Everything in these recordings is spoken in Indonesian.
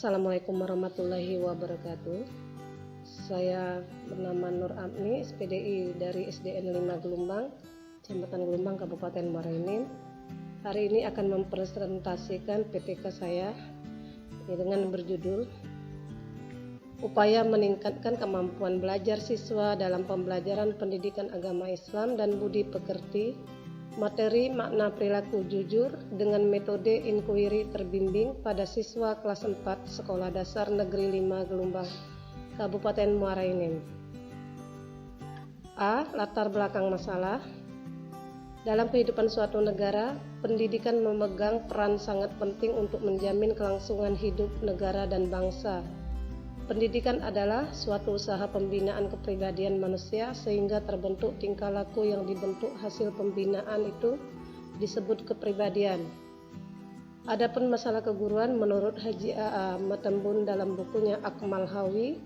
Assalamualaikum warahmatullahi wabarakatuh. Saya bernama Nur Amni, SPDI dari SDN 5 Gelombang, Kecamatan Gelombang, Kabupaten Muara Enim. Hari ini akan mempresentasikan PTK saya dengan berjudul Upaya Meningkatkan Kemampuan Belajar Siswa dalam Pembelajaran Pendidikan Agama Islam dan Budi Pekerti, materi makna perilaku jujur dengan metode inquiry terbimbing pada siswa kelas 4 Sekolah Dasar Negeri 5 Gelombang, Kabupaten Muara Enim. A. Latar belakang masalah. Dalam kehidupan suatu negara, pendidikan memegang peran sangat penting untuk menjamin kelangsungan hidup negara dan bangsa. Pendidikan adalah suatu usaha pembinaan kepribadian manusia sehingga terbentuk tingkah laku yang dibentuk hasil pembinaan itu disebut kepribadian. Adapun masalah keguruan, menurut Haji A.A. Matembun dalam bukunya Akmal Hawi,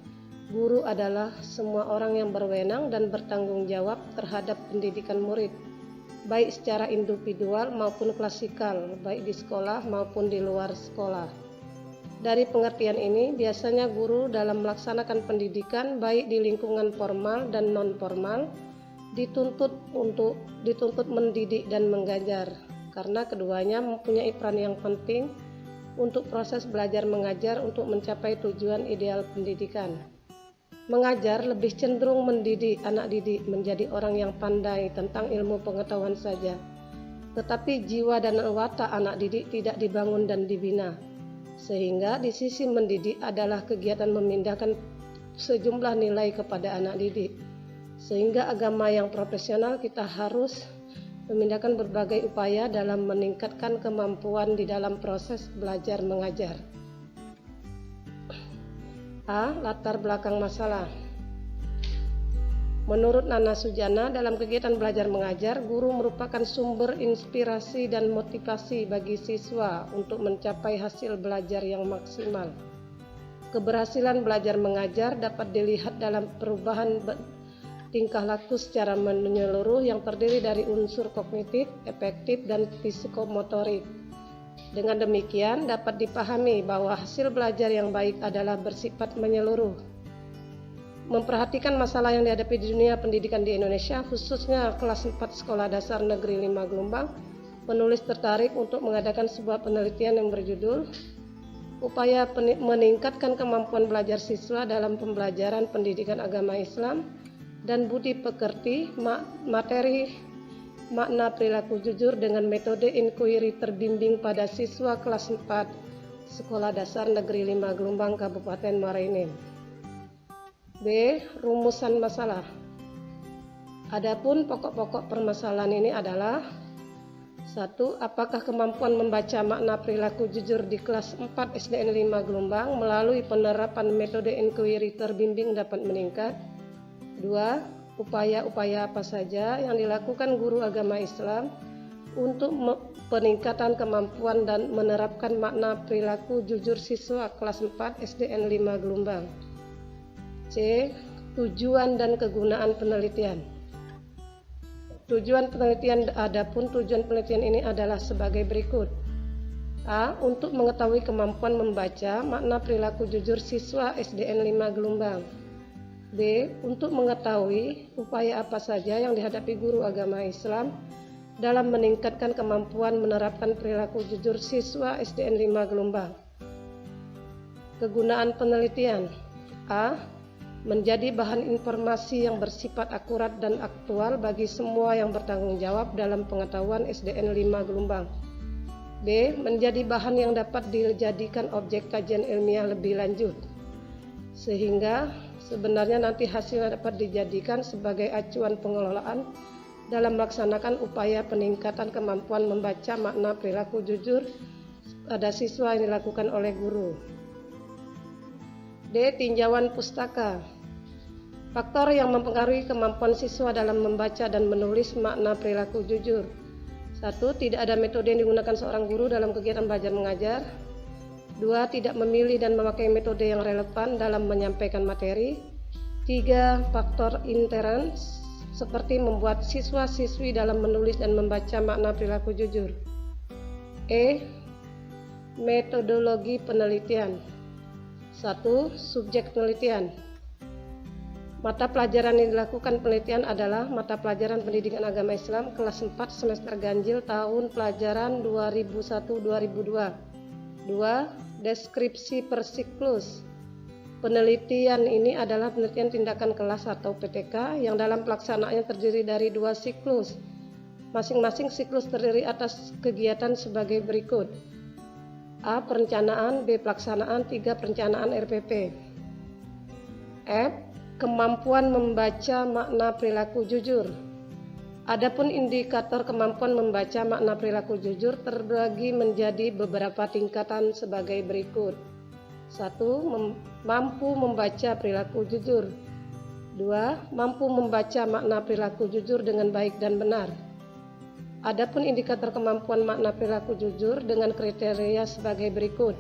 guru adalah semua orang yang berwenang dan bertanggung jawab terhadap pendidikan murid, baik secara individual maupun klasikal, baik di sekolah maupun di luar sekolah. Dari pengertian ini, biasanya guru dalam melaksanakan pendidikan baik di lingkungan formal dan non-formal dituntut mendidik dan mengajar, karena keduanya mempunyai peran yang penting untuk proses belajar mengajar untuk mencapai tujuan ideal pendidikan. Mengajar lebih cenderung mendidik anak didik menjadi orang yang pandai tentang ilmu pengetahuan saja, tetapi jiwa dan watak anak didik tidak dibangun dan dibina. Sehingga di sisi mendidik adalah kegiatan memindahkan sejumlah nilai kepada anak didik. Sehingga agama yang profesional kita harus memindahkan berbagai upaya dalam meningkatkan kemampuan di dalam proses belajar mengajar. A. Latar belakang masalah. Menurut Nana Sujana, dalam kegiatan belajar mengajar, guru merupakan sumber inspirasi dan motivasi bagi siswa untuk mencapai hasil belajar yang maksimal. Keberhasilan belajar mengajar dapat dilihat dalam perubahan tingkah laku secara menyeluruh yang terdiri dari unsur kognitif, afektif, dan psikomotorik. Dengan demikian, dapat dipahami bahwa hasil belajar yang baik adalah bersifat menyeluruh. Memperhatikan masalah yang dihadapi di dunia pendidikan di Indonesia, khususnya kelas 4 Sekolah Dasar Negeri 5 Gelombang, penulis tertarik untuk mengadakan sebuah penelitian yang berjudul Upaya Meningkatkan Kemampuan Belajar Siswa dalam Pembelajaran Pendidikan Agama Islam dan Budi Pekerti, materi makna perilaku jujur dengan metode inquiry terbimbing pada siswa kelas 4 Sekolah Dasar Negeri 5 Gelombang, Kabupaten Muara Enim. B. Rumusan masalah. Adapun pokok-pokok permasalahan ini adalah 1. Apakah kemampuan membaca makna perilaku jujur di kelas 4 SDN 5 Gelombang melalui penerapan metode inquiry terbimbing dapat meningkat? 2. Upaya-upaya apa saja yang dilakukan guru agama Islam untuk peningkatan kemampuan dan menerapkan makna perilaku jujur siswa kelas 4 SDN 5 Gelombang? C. Tujuan dan kegunaan penelitian. Tujuan penelitian ini adalah sebagai berikut. A. Untuk mengetahui kemampuan membaca makna perilaku jujur siswa SDN 5 Gelombang. B. Untuk mengetahui upaya apa saja yang dihadapi guru agama Islam dalam meningkatkan kemampuan menerapkan perilaku jujur siswa SDN 5 Gelombang. Kegunaan penelitian. A. Menjadi bahan informasi yang bersifat akurat dan aktual bagi semua yang bertanggung jawab dalam pengetahuan SDN 5 Gelombang. B. Menjadi bahan yang dapat dijadikan objek kajian ilmiah lebih lanjut, sehingga sebenarnya nanti hasilnya dapat dijadikan sebagai acuan pengelolaan dalam melaksanakan upaya peningkatan kemampuan membaca makna perilaku jujur pada siswa yang dilakukan oleh guru. D. Tinjauan pustaka. Faktor yang mempengaruhi kemampuan siswa dalam membaca dan menulis makna perilaku jujur. 1. Tidak ada metode yang digunakan seorang guru dalam kegiatan belajar mengajar. 2. Tidak memilih dan memakai metode yang relevan dalam menyampaikan materi. 3. Faktor intern seperti membuat siswa-siswi dalam menulis dan membaca makna perilaku jujur. E. Metodologi penelitian. 1. Subjek penelitian. Mata pelajaran yang dilakukan penelitian adalah mata pelajaran pendidikan agama Islam kelas 4 semester ganjil tahun pelajaran 2001-2002. 2. Deskripsi per siklus. Penelitian ini adalah penelitian tindakan kelas atau PTK yang dalam pelaksanaannya terdiri dari 2 siklus. Masing-masing siklus terdiri atas kegiatan sebagai berikut. A. Perencanaan, B. Pelaksanaan, 3. Perencanaan RPP. F. Kemampuan membaca makna perilaku jujur. Adapun indikator kemampuan membaca makna perilaku jujur terbagi menjadi beberapa tingkatan sebagai berikut. 1. Mampu membaca perilaku jujur. 2. Mampu membaca makna perilaku jujur dengan baik dan benar. Adapun indikator kemampuan makna perilaku jujur dengan kriteria sebagai berikut.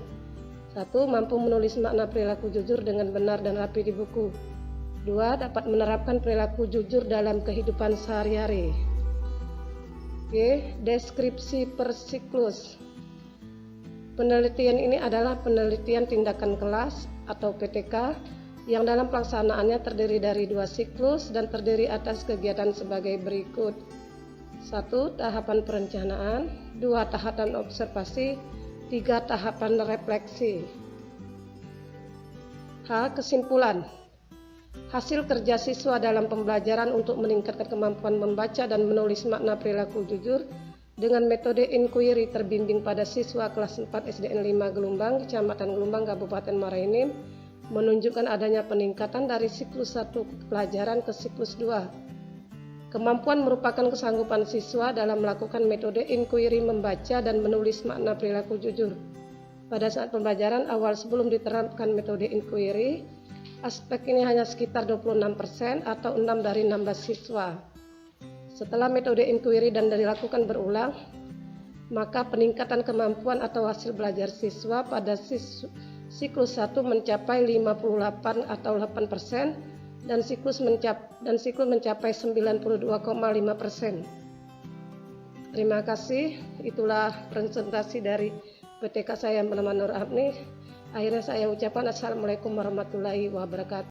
1. Mampu menulis makna perilaku jujur dengan benar dan rapi di buku. 2. Dapat menerapkan perilaku jujur dalam kehidupan sehari-hari. G. Deskripsi per siklus. Penelitian ini adalah penelitian tindakan kelas atau PTK yang dalam pelaksanaannya terdiri dari 2 siklus dan terdiri atas kegiatan sebagai berikut. 1. Tahapan perencanaan. 2. Tahapan observasi. 3. Tahapan refleksi. H. Kesimpulan. Hasil kerja siswa dalam pembelajaran untuk meningkatkan kemampuan membaca dan menulis makna perilaku jujur dengan metode inquiry terbimbing pada siswa kelas 4 SDN 5 Gelumbang, Kecamatan Gelumbang, Kabupaten Muara Enim menunjukkan adanya peningkatan dari siklus 1 pelajaran ke siklus 2. Kemampuan merupakan kesanggupan siswa dalam melakukan metode inquiry membaca dan menulis makna perilaku jujur. Pada saat pembelajaran awal sebelum diterapkan metode inquiry, aspek ini hanya sekitar 26% atau 6 dari 16 siswa. Setelah metode inquiry dan dilakukan berulang, maka peningkatan kemampuan atau hasil belajar siswa pada siklus 1 mencapai 58 atau 8% dan siklus mencapai 92,5%. Terima kasih. Itulah presentasi dari PTK saya Muhammad Nur Abni. Akhirnya saya ucapkan Assalamualaikum warahmatullahi wabarakatuh.